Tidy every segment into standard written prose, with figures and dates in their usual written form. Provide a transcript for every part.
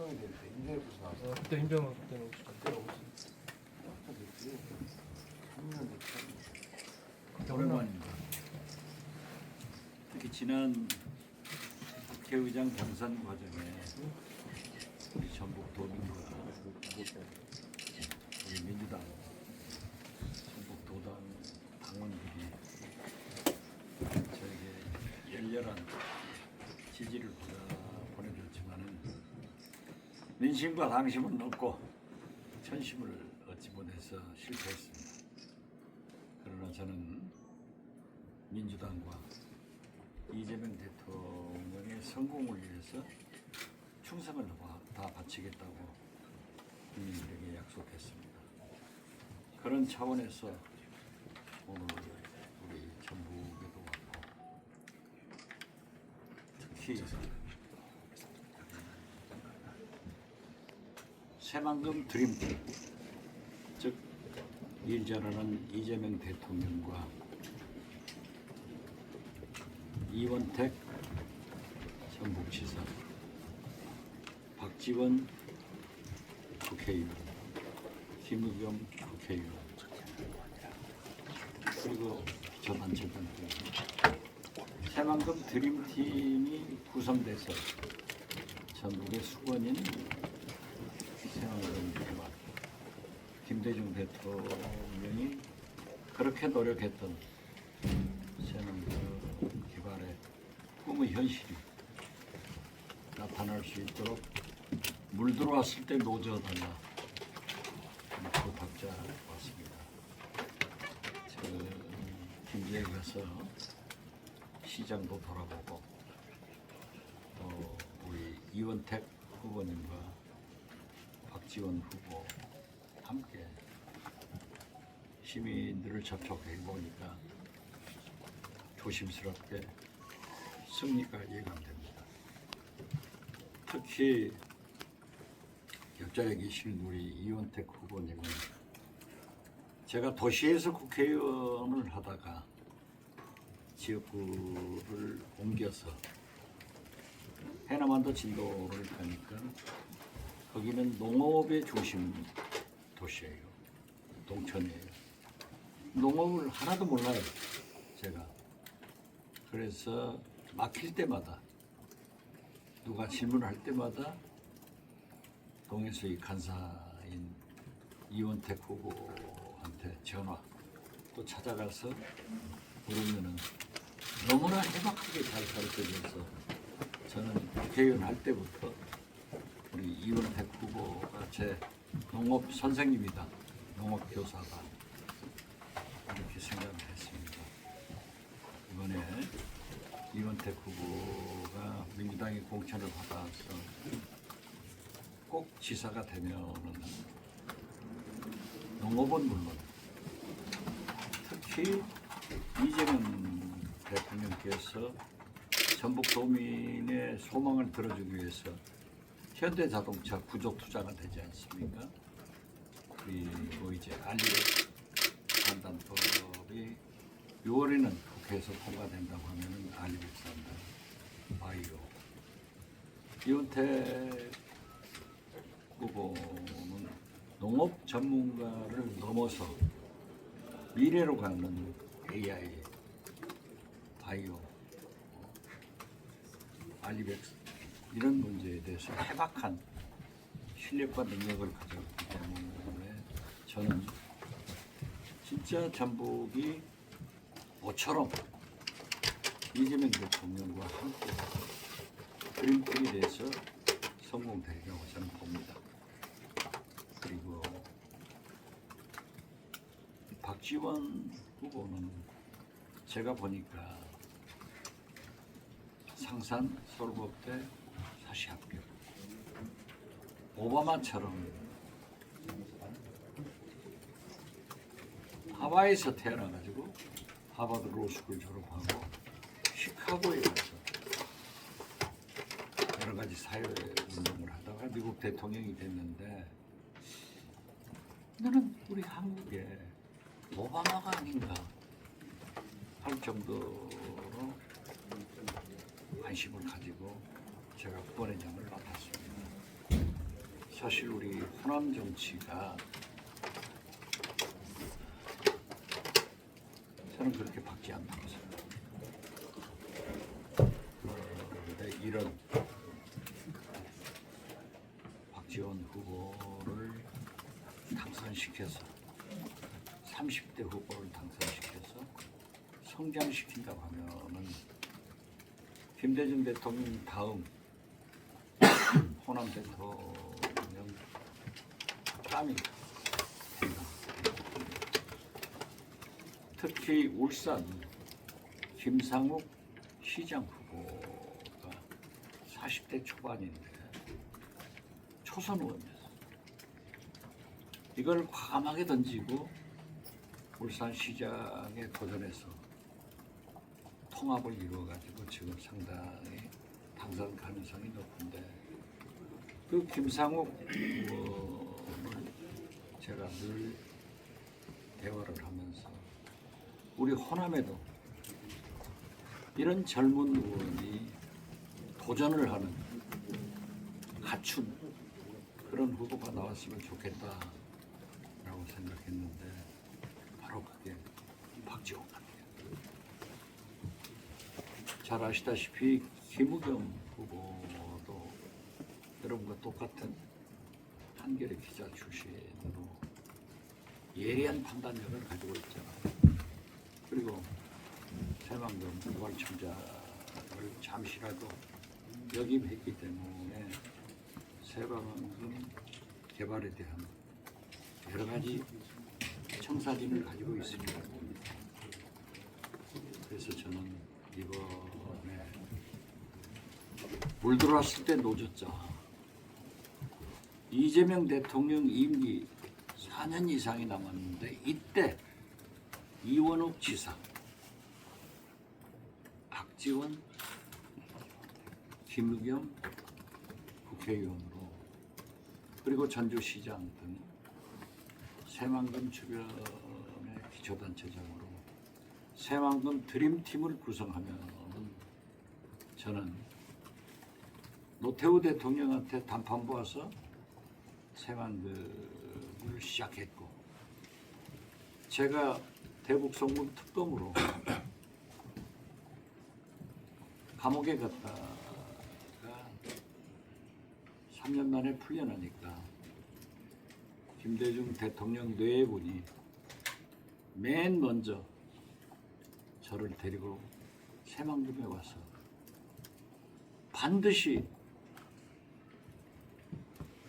형성이 될 때 인제부터 나서 그때 힘병은 그때는 오시죠. 그때 오지. 됐지. 3년 됐지. 그때 오랜만입니다. 특히 지난 국회의장 당선 과정에 우리 전북 도민과 우리 민주당 전북 도당 당원들이 저에게 열렬한 지지를 보내줬지만은 민심과 당심은 없고 천심을 얻지 못해서 실패했습니다. 그러나 저는 민주당과 이재명 대통령의 성공을 위해서 충성을 다 바치겠다고 국민들에게 약속했습니다. 그런 차원에서 오늘 우리 전북에도 왔고 특히 새만금 드림팀, 즉 일 잘하는 이재명 대통령과 이원택 전북지사, 박지원 국회의원, 김의겸 국회의원, 그리고 저 단체장 새만금 드림팀이 구성돼서 전북의 수건인 새만금 개발, 김대중 대통령이 그렇게 노력했던 새만금 개발의 꿈의 현실이 나타날 수 있도록 물 들어왔을 때 노져달라 그 박자 왔습니다. 저 김제에 가서 시장도 돌아보고 또 우리 이원택 후보님과 박지원 후보 함께 시민들을 접촉해 보니까 조심스럽게 승리가 예감됩니다. 특히 옆자리에 계신 우리 이원택 후보님은 제가 도시에서 국회의원을 하다가 지역구를 옮겨서 해남안도 진도를 가니까 거기는 농업의 중심 도시예요. 동천이에요. 농업을 하나도 몰라요, 제가. 그래서 막힐 때마다 누가 질문할 때마다 동해수의 간사인 이원택 후보한테 전화 또 찾아가서 물으면은 너무나 해박하게 잘 가르쳐줘서 저는 국회의원 할 때부터 우리 이원택 후보가 제 농업 선생님이다, 농업 교사다 이렇게 생각을 했습니다. 이번에 이원택 후보가 민주당이 공천을 받아서 꼭 지사가 되면은 농업은 물론 특히 이재명 대통령께서 전북 도민의 소망을 들어주기 위해서 현대자동차 부족 투자가 되지 않습니까? 그리고 이제 알리백 산단법이 6월에는 국회에서 통과된다고 하면은 알리백 산단, 바이오, 이원택 후보는 농업 전문가를 넘어서 미래로 가는 AI, 바이오, 알리백 이런 문제에 대해서 해박한 실력과 능력을 가졌기 때문에 저는 진짜 전북이 모처럼 이재명 대통령과 함께 드림팀이 돼서 성공되리라고 저는 봅니다. 그리고 박지원 후보는 제가 보니까 상산 서울법대 사시 합격, 오바마처럼 하와이에서 태어나가지고 하버드 로스쿨 졸업하고 시카고에 가서 여러 가지 사회 운동을 하다가 미국 대통령이 됐는데 나는 우리 한국에 오바마가 아닌가 할 정도로 관심을 가지고 제가 후보회장을 맡았습니다. 사실 우리 호남 정치가 저는 그렇게 박지 않다고 생각합니다. 그런데 이런 박지원 후보를 당선시켜서 30대 후보를 당선시켜서 성장시킨다고 하면은 김대중 대통령 다음 호남 대통령 땀이 된다. 특히 울산 김상욱 시장 후보가 40대 초반인데 초선 의원이었어. 이걸 과감하게 던지고 울산 시장에 도전해서 통합을 이루어가지고 지금 상당히 당선 가능성이 높은데 그 김상욱 의원을 제가 늘 대화를 하면서 우리 호남에도 이런 젊은 의원이 도전을 하는 갖춘 그런 후보가 나왔으면 좋겠다라고 생각했는데 바로 그게 박지원 같아요. 잘 아시다시피 김우겸 후보도 여러분과 똑같은 한겨레 기자 출신으로 예리한 판단력을 가지고 있잖아요. 그리고 새만금 개발청장을 잠시라도 역임했기 때문에 새만금 개발에 대한 여러 가지 청사진을 가지고 있습니다. 그래서 저는 이번에 물 들어왔을 때 노졌자 이재명 대통령 임기 4년 이상이 남았는데 이때 이원욱 지사, 박지원, 김우겸 국회의원으로 그리고 전주시장 등 새만금 주변의 기초단체장으로 새만금 드림팀을 구성하면 저는 노태우 대통령한테 단판부 와서 새만금을 시작했고 제가 대북송금 특검으로 감옥에 갔다가 3년 만에 풀려나니까 김대중 대통령 뇌분이 맨 먼저 저를 데리고 새만금에 와서 반드시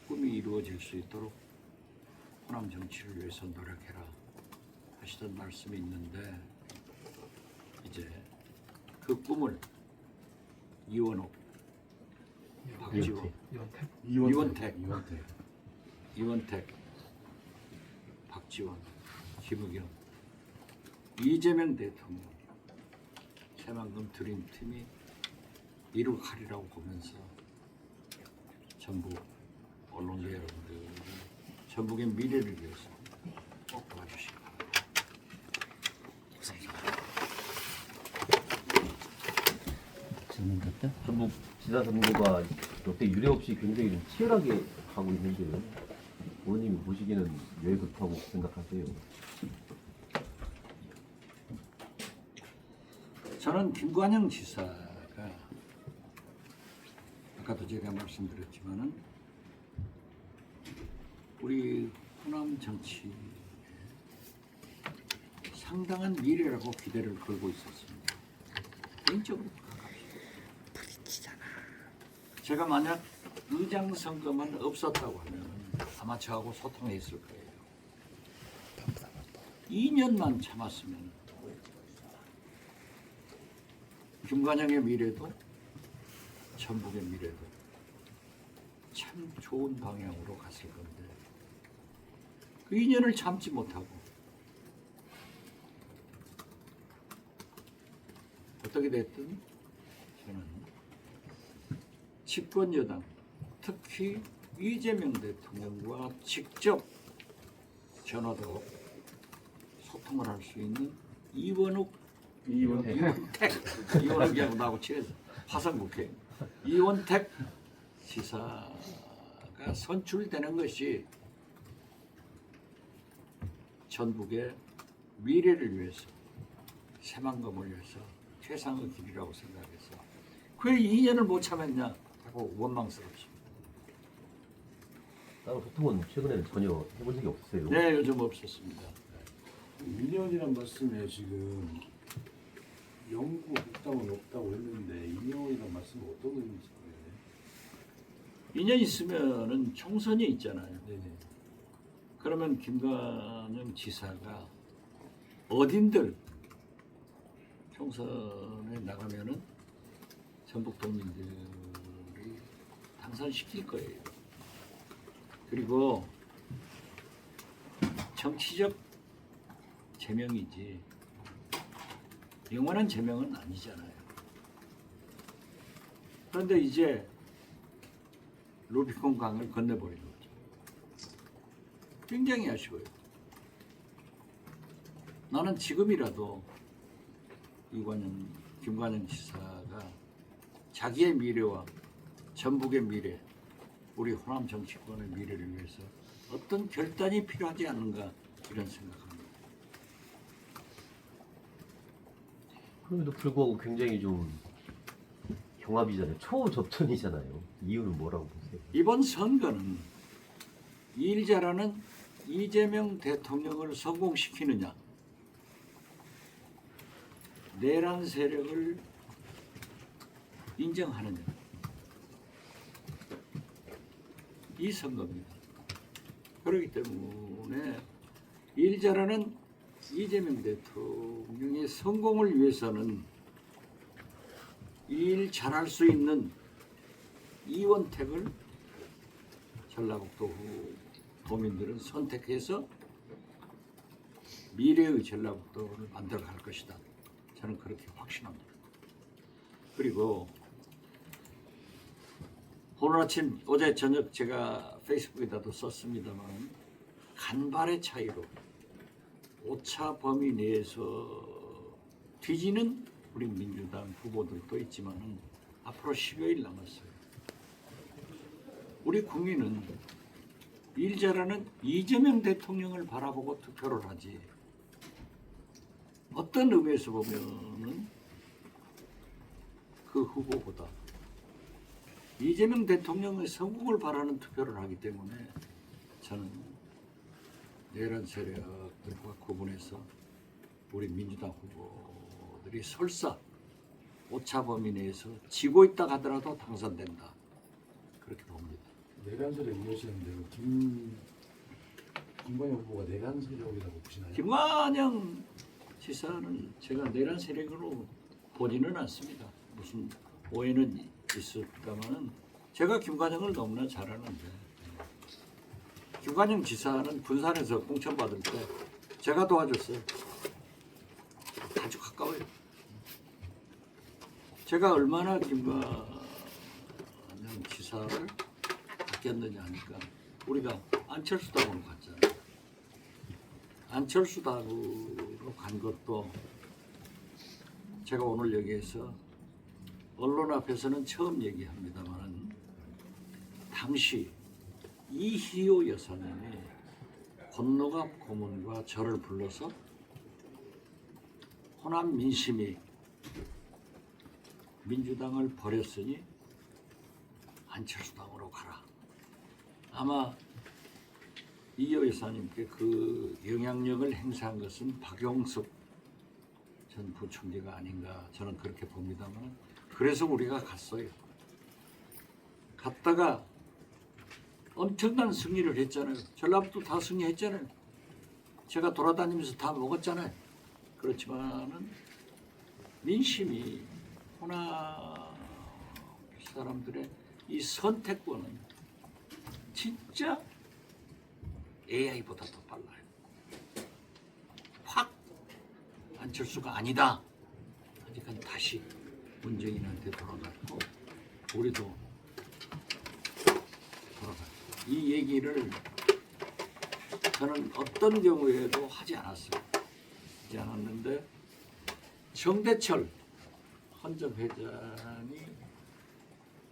꿈이 이루어질 수 있도록 호남 정치를 위해서 노력해라 하시던 말씀이 있는데 이제 그 꿈을 이원욱, 박지원, 이원택, 박지원, 김우겸, 이재명 대통령 새만금 드림팀이 이룩하리라고 보면서 전북 언론계 여러분들 전북의 미래를 위해서 꼭 도와주시기 바랍니다. 전북 지사 선거가 역대 유례 없이 굉장히 좀 치열하게 가고 있는데요. 의원님이 보시기에는 왜 그렇다고 생각하세요? 저는 김관영 지사가 아까도 제가 말씀드렸지만은 우리 호남 정치에 상당한 미래라고 기대를 걸고 있었습니다. 개인적으로 제가 만약 의장 선거만 없었다고 하면 아마 저하고 소통했을 거예요. 2년만 참았으면 김관영의 미래도 전북의 미래도 참 좋은 방향으로 갔을 건데 그 2년을 참지 못하고 어떻게 됐든 저는 집권 여당 특히 이재명 대통령과 직접 전화도 소통을 할 수 있는 이원택이하고 나하고 친해서 화성국회 이원택 지사가 선출되는 것이 전북의 미래를 위해서, 새만금을 위해서 최상의 길이라고 생각해서 왜 2년을 못 참았냐 하고 원망스럽습니다. 다른 소통은 최근에는 전혀 해본 적이 없으세요? 네, 요즘 없었습니다. 2년이란 말씀에 지금 영구 복당은 없다고 했는데 2년이란 말씀은 어떤 의미인지. 2년 있으면은 총선이 있잖아요. 네네. 그러면 김관영 지사가 어딘들 총선에 나가면은 전북 도민들이 당선시킬 거예요. 그리고 정치적 제명이지 영원한 제명은 아니잖아요. 그런데 이제 루비콘 강을 건너버린 거죠. 굉장히 아쉬워요. 나는 지금이라도 김관영 지사가 자기의 미래와 전북의 미래, 우리 호남 정치권의 미래를 위해서 어떤 결단이 필요하지 않는가 이런 생각합니다. 그럼에도 불구하고 굉장히 좀 경합이잖아요. 초접전이잖아요. 이유는 뭐라고 보세요? 이번 선거는 일 잘하는 이재명 대통령을 성공시키느냐, 내란 세력을 인정하느냐, 이 선거입니다. 그렇기 때문에 일 잘하는 이재명 대통령의 성공을 위해서는 일 잘할 수 있는 이원택을 전라북도 도민들은 선택해서 미래의 전라북도를 만들어갈 것이다. 저는 그렇게 확신합니다. 그리고 오늘 아침 어제 저녁 제가 페이스북에다도 썼습니다만 간발의 차이로 오차 범위 내에서 뒤지는 우리 민주당 후보들도 있지만 앞으로 10여일 남았어요. 우리 국민은 일 잘하는 이재명 대통령을 바라보고 투표를 하지, 어떤 의미에서 보면은 그 후보보다 이재명 대통령의 성공을 바라는 투표를 하기 때문에 저는 내란 세력들과 구분해서 우리 민주당 후보들이 설사 오차 범위 내에서 지고 있다 하더라도 당선된다. 그렇게 봅니다. 내란 세력 이러시는데 김관영 후보가 내란 세력이라고 보시나요? 김관영 지사는 제가 내란 세력으로 보지는 않습니다. 무슨 오해는 있었다마는 제가 김관영을 너무나 잘 아는데, 김관영 지사는 군산에서 공천받을 때 제가 도와줬어요. 아주 가까워요. 제가 얼마나 김관영 지사를 아꼈느냐 하니까 우리가 안철수 당으로 갔잖아요. 안철수 당으로 간 것도 제가 오늘 여기에서 언론 앞에서는 처음 얘기합니다만, 당시 이희호 여사님이 권노갑 고문과 저를 불러서 호남 민심이 민주당을 버렸으니 안철수 당으로 가라. 아마 이희호 여사님께 그 영향력을 행사한 것은 박용석 전 부총리가 아닌가 저는 그렇게 봅니다만, 그래서 우리가 갔어요. 갔다가 엄청난 승리를 했잖아요. 전라북도 다 승리했잖아요. 제가 돌아다니면서 다 먹었잖아요. 그렇지만은 민심이 호남 사람들의 이 선택권은 진짜 AI보다 더 빨라요. 확 안철수가 아니다 하니까 다시 문재인한테 돌아갔고 우리도 돌아갔고, 이 얘기를 저는 어떤 경우에도 하지 않았어요. 하지 않았는데 정대철 헌정 회장이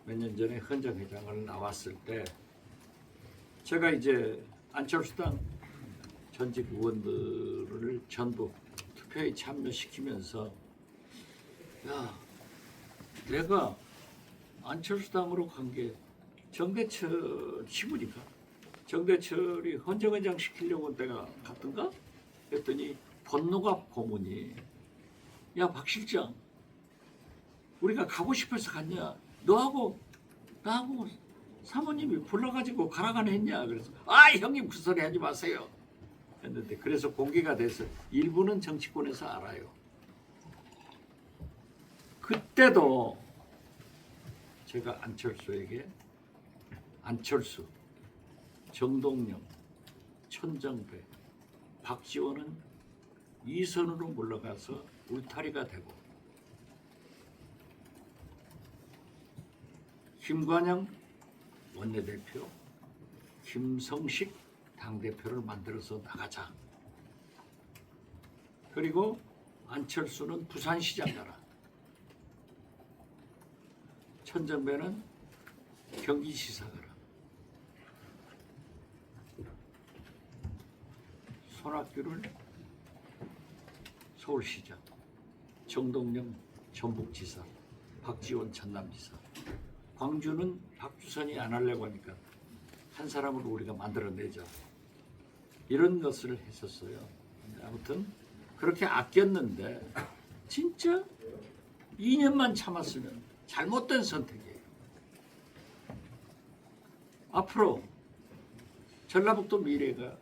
몇 년 전에 헌정 회장을 나왔을 때 제가 이제 안철수당 전직 의원들을 전부 투표에 참여시키면서 야, 내가 안철수당으로 간 게 정대철 신부니까 정대철이 헌정회장 시키려고 내가 갔던가? 했더니 본노가 고문이 야, 박 실장 우리가 가고 싶어서 갔냐? 너하고 나하고 사모님이 불러가지고 가라가네 했냐? 그래서 아, 형님 그 소리 하지 마세요 했는데, 그래서 공개가 돼서 일부는 정치권에서 알아요. 그때도 제가 안철수에게 안철수, 정동영, 천정배, 박지원은 2선으로 물러가서 울타리가 되고 김관영 원내대표, 김성식 당대표를 만들어서 나가자. 그리고 안철수는 부산시장 가라. 천정배는 경기지사 가라. 손학규를 서울시장, 정동영 전북지사, 박지원 전남지사. 광주는 박주선이 안 하려고 하니까 한 사람을 우리가 만들어내자. 이런 것을 했었어요. 아무튼 그렇게 아꼈는데 진짜 2년만 참았으면 잘못된 선택이에요. 앞으로 전라북도 미래가,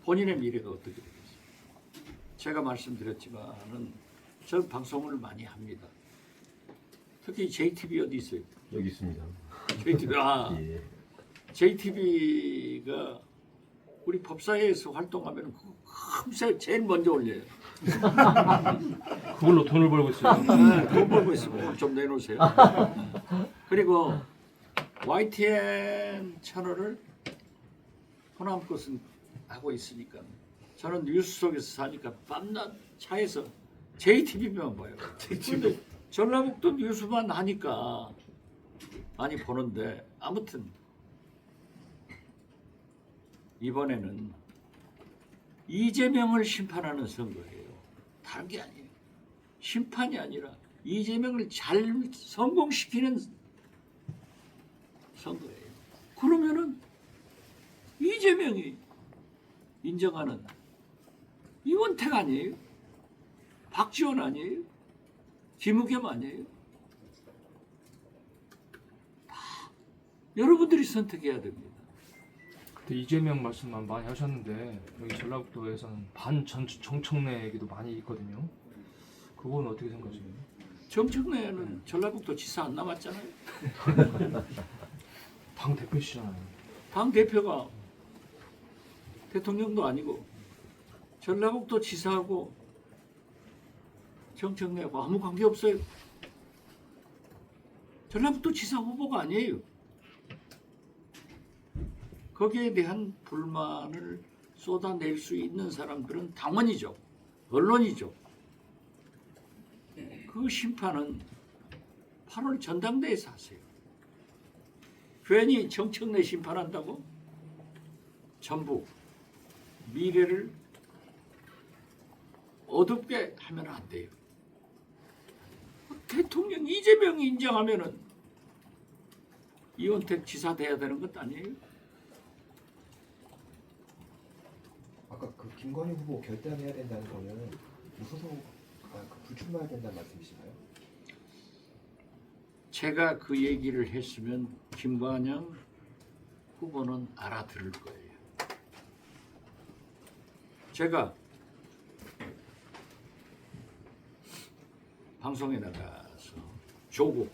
본인의 미래가 어떻게 되겠어요? 제가 말씀드렸지만은 전 방송을 많이 합니다. 특히 JTB 어디 있어요? 여기 있습니다. JTB, 예. JTB가 우리 법사위에서 활동하면 금세 제일 먼저 올려요. 그걸로 돈을 벌고 있어요. 네, 돈 벌고 있으면 좀 내놓으세요. 그리고 YTN 채널을 호남 것은 하고 있으니까 저는 뉴스 속에서 사니까 밤낮 차에서 JTB만 봐요. 그런데 전라북도 뉴스만 하니까 많이 보는데, 아무튼 이번에는 이재명을 심판하는 선거예요. 다른 게 아니에요. 심판이 아니라 이재명을 잘 성공시키는 선거예요. 그러면은 이재명이 인정하는 이원택 아니에요? 박지원 아니에요? 김우겸 아니에요? 다 여러분들이 선택해야 됩니다. 그때 이재명 말씀만 많이 하셨는데 여기 전라북도에서는 정청래 얘기도 많이 있거든요. 그건 어떻게 생각하세요? 정청래는 전라북도 지사 안 남았잖아요. 당 대표시잖아요. 당 대표가 대통령도 아니고 전라북도 지사하고 정청래하고 아무 관계 없어요. 전라북도 지사 후보가 아니에요. 거기에 대한 불만을 쏟아낼 수 있는 사람들은 당원이죠. 언론이죠. 그 심판은 8월 전당대회에서 하세요. 괜히 정청래 심판한다고 전부 미래를 어둡게 하면 안 돼요. 대통령 이재명이 인정하면은 이원택 지사 돼야 되는 것 아니에요? 아까 그 김건희 후보 결단해야 된다는 거는 무소속 불출마해야 된다는 말씀이신가요? 제가 그 얘기를 했으면 김관영 후보는 알아들을 거예요. 제가 방송에 나가서 조국,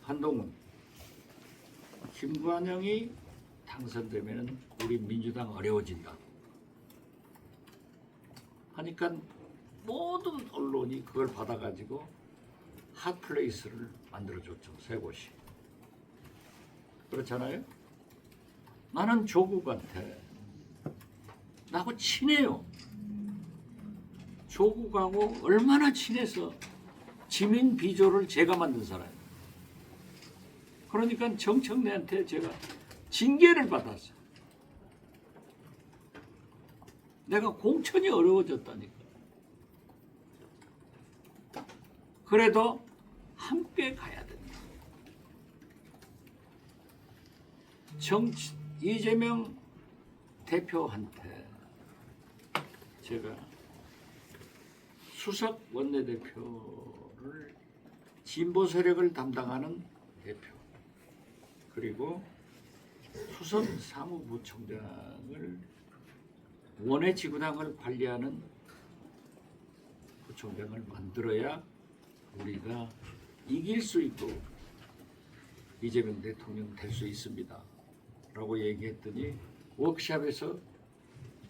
한동훈, 김관영이 당선되면 우리 민주당 어려워진다 하니까 모든 언론이 그걸 받아가지고 핫플레이스를 만들어줬죠. 세 곳이. 그렇잖아요? 나는 조국한테 나하고 친해요. 조국하고 얼마나 친해서 지민 비조를 제가 만든 사람이에요. 그러니까 정청래한테 제가 징계를 받았어. 내가 공천이 어려워졌다니까. 그래도 함께 가야 된다. 이재명 대표한테 제가 수석 원내대표를 진보 세력을 담당하는 대표, 그리고 수석 사무부총장을 원외 지구당을 관리하는 부총장을 만들어야 우리가 이길 수 있고 이재명 대통령 될 수 있습니다 라고 얘기했더니 워크숍에서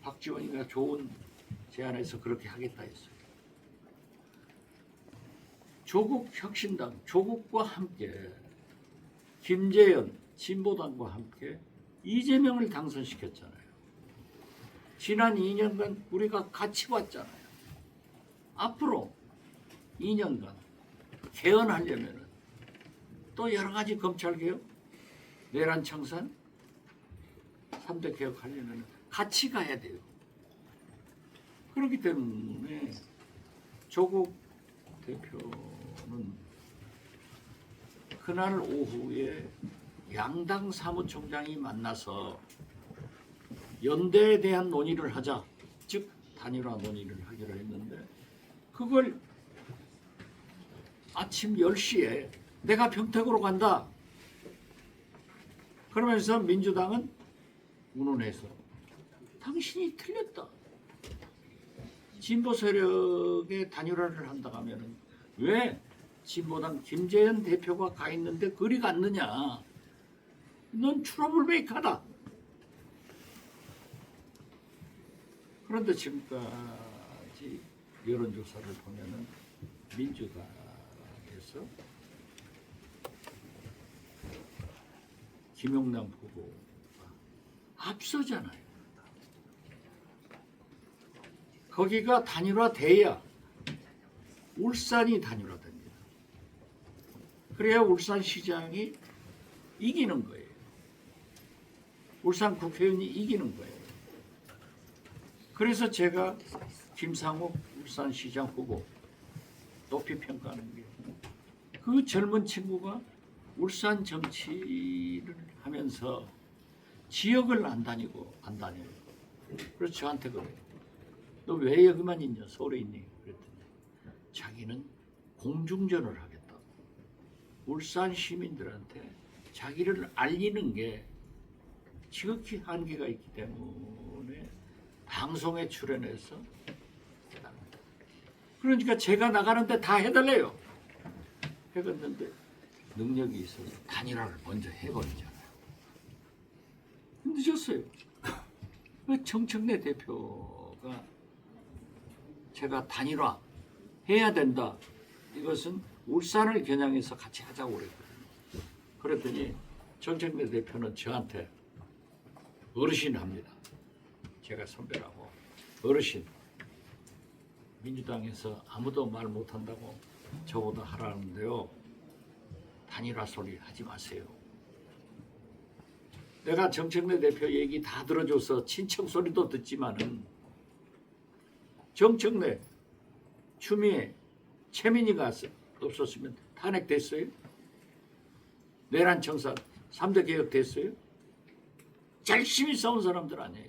박지원이가 좋은 제안해서 그렇게 하겠다 했어요. 조국 혁신당, 조국과 함께 김재현 진보당과 함께 이재명을 당선시켰잖아요. 지난 2년간 우리가 같이 왔잖아요. 앞으로 2년간 개헌하려면 또 여러 가지 검찰개혁, 내란 청산, 3대 개혁하려면 같이 가야 돼요. 그렇기 때문에 조국 대표는 그날 오후에 양당 사무총장이 만나서 연대에 대한 논의를 하자, 즉 단일화 논의를 하기로 했는데 그걸 아침 10시에 내가 평택으로 간다 그러면서 민주당은 운운해서 당신이 틀렸다. 진보 세력의 단일화를 한다고 하면 왜 진보당 김재현 대표가 가 있는데 그리 갔느냐. 넌 트러블메이커다. 그런데 지금까지 여론조사를 보면은 민주당에서 김용남 후보가 앞서잖아요. 거기가 단일화돼야 울산이 단일화됩니다. 그래야 울산시장이 이기는 거예요. 울산 국회의원이 이기는 거예요. 그래서 제가 김상욱 울산시장 후보 높이 평가하는 게 그 젊은 친구가 울산 정치를 하면서 지역을 안 다녀요. 그래서 저한테 그래요. 너 왜 여기만 있냐? 서울에 있니? 그랬더니 자기는 공중전을 하겠다고. 울산 시민들한테 자기를 알리는 게 지극히 한계가 있기 때문에 방송에 출연해서 그러니까 제가 나가는데 다 해달래요. 해갔는데 능력이 있어서 단일화를 먼저 해버리잖아요. 늦었어요. 정청래 대표가 제가 단일화 해야 된다. 이것은 울산을 겨냥해서 같이 하자고 그랬거든요. 그랬더니 정청래 대표는 저한테 어르신 합니다. 제가 선배라고 어르신 민주당에서 아무도 말 못한다고 저보다 하라는데요. 단일화 소리 하지 마세요. 내가 정청래 대표 얘기 다 들어줘서 친척 소리도 듣지만은 정청래, 추미애, 최민희가 없었으면 탄핵됐어요? 내란 청산, 3대 개혁 됐어요? 열심히 싸운 사람들 아니에요.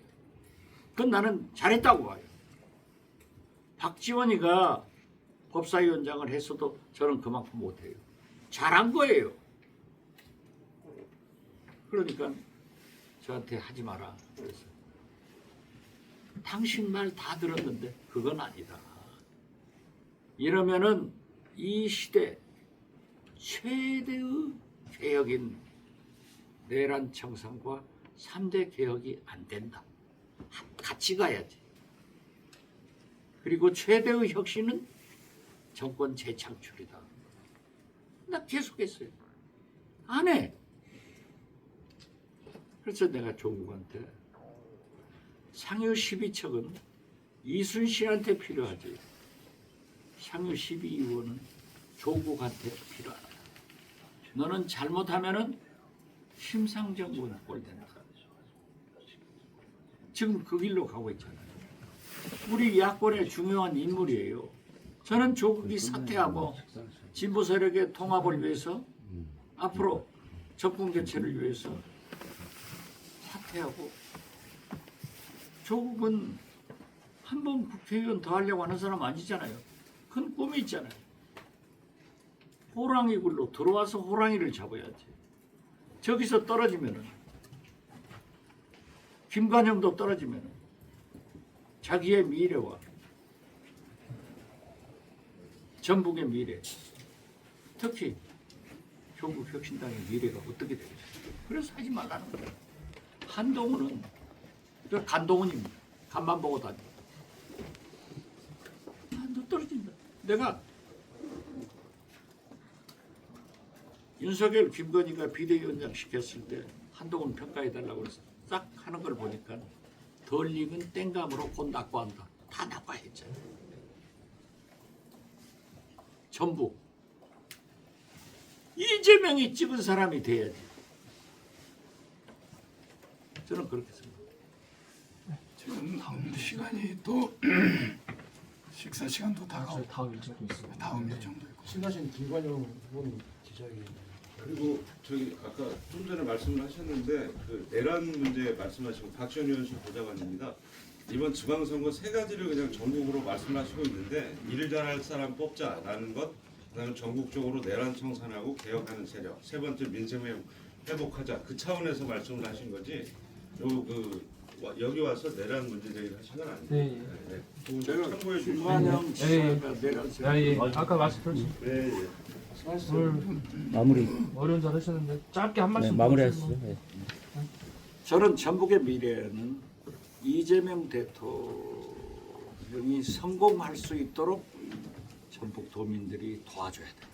그건 나는 잘했다고 봐요. 박지원이가 법사위원장을 했어도 저는 그만큼 못해요. 잘한 거예요. 그러니까 저한테 하지 마라. 그래서 당신 말 다 들었는데 그건 아니다. 이러면은 이 시대 최대의 개혁인 내란 청산과 3대 개혁이 안 된다. 같이 가야지. 그리고 최대의 혁신은 정권 재창출이다. 나 계속했어요. 안 해. 그래서 내가 조국한테 상유 12척은 이순신한테 필요하지. 상유 12의원은 조국한테 필요하다. 너는 잘못하면은 심상정부가 꼴된다. 지금 그 길로 가고 있잖아요. 우리 야권의 중요한 인물이에요. 저는 조국이 사퇴하고 진보 세력의 통합을 위해서 앞으로 정권 교체를 위해서 사퇴하고 조국은 한 번 국회의원 더 하려고 하는 사람 아니잖아요. 그건 꿈이 있잖아요. 호랑이 굴로 들어와서 호랑이를 잡아야지. 저기서 떨어지면은 김관영도 떨어지면은 자기의 미래와 전북의 미래, 특히 조국혁신당의 미래가 어떻게 되겠어요? 그래서 하지 말라는 거예요. 한동훈은 저 간동훈입니다. 간만 보고 다니. 너 떨어진다. 내가 윤석열, 김건희가 비대위원장 시켰을 때 한동훈 평가해달라고 해서 딱 하는 걸 보니까 덜 익은 땡감으로 곧 낙과한다. 다 낙과했잖아요. 전부 이재명이 찍은 사람이 돼야지. 저는 그렇게 생각합니다. 지금 시간이 또 식사 시간도 다가오고 다음 일정도 있어요. 다음 일정도 있고. 신하신 김관영 후보는 기자회견. 그리고 저기 아까 좀 전에 말씀을 하셨는데 그 내란 문제 말씀하시고 박지원 의원실 보좌관입니다. 이번 지방선거 세 가지를 그냥 전국으로 말씀하시고 있는데 일을 잘할 사람 뽑자라는 것, 그다음에 전국적으로 내란 청산하고 개혁하는 세력, 세 번째 민생을 회복하자 그 차원에서 말씀을 하신 거지. 여기 와서 내란 문제 제기를 하신 건 아니에요. 네, 네. 그거 제가 참고해 주시면. 김관영 지사가 내려서 야, 예. 아까 말씀드렸죠. 네, 예. 오늘 마무리. 어려운 잘 하셨는데 짧게 한 말씀. 네, 마무리하시죠. 네. 저는 전북의 미래는 이재명 대통령이 성공할 수 있도록 전북 도민들이 도와줘야 돼요.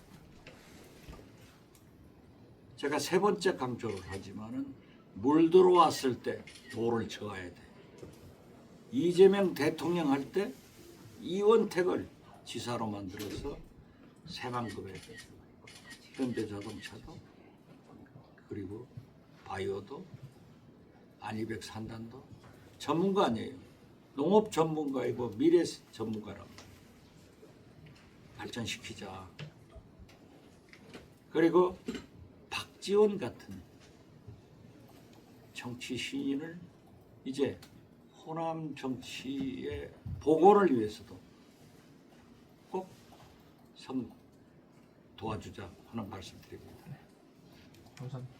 제가 세 번째 강조를 하지만은 물 들어왔을 때 돌을 쳐야 돼. 이재명 대통령 할 때 이원택을 지사로 만들어서 새만금에 현대자동차도 그리고 바이오도 안이백 산단도 전문가 아니에요. 농업 전문가이고 미래 전문가랍니다. 발전시키자. 그리고 박지원 같은 정치 신인을 이제 호남 정치의 보고를 위해서도 꼭 도와주자 하는 말씀 드립니다. 감사합니다.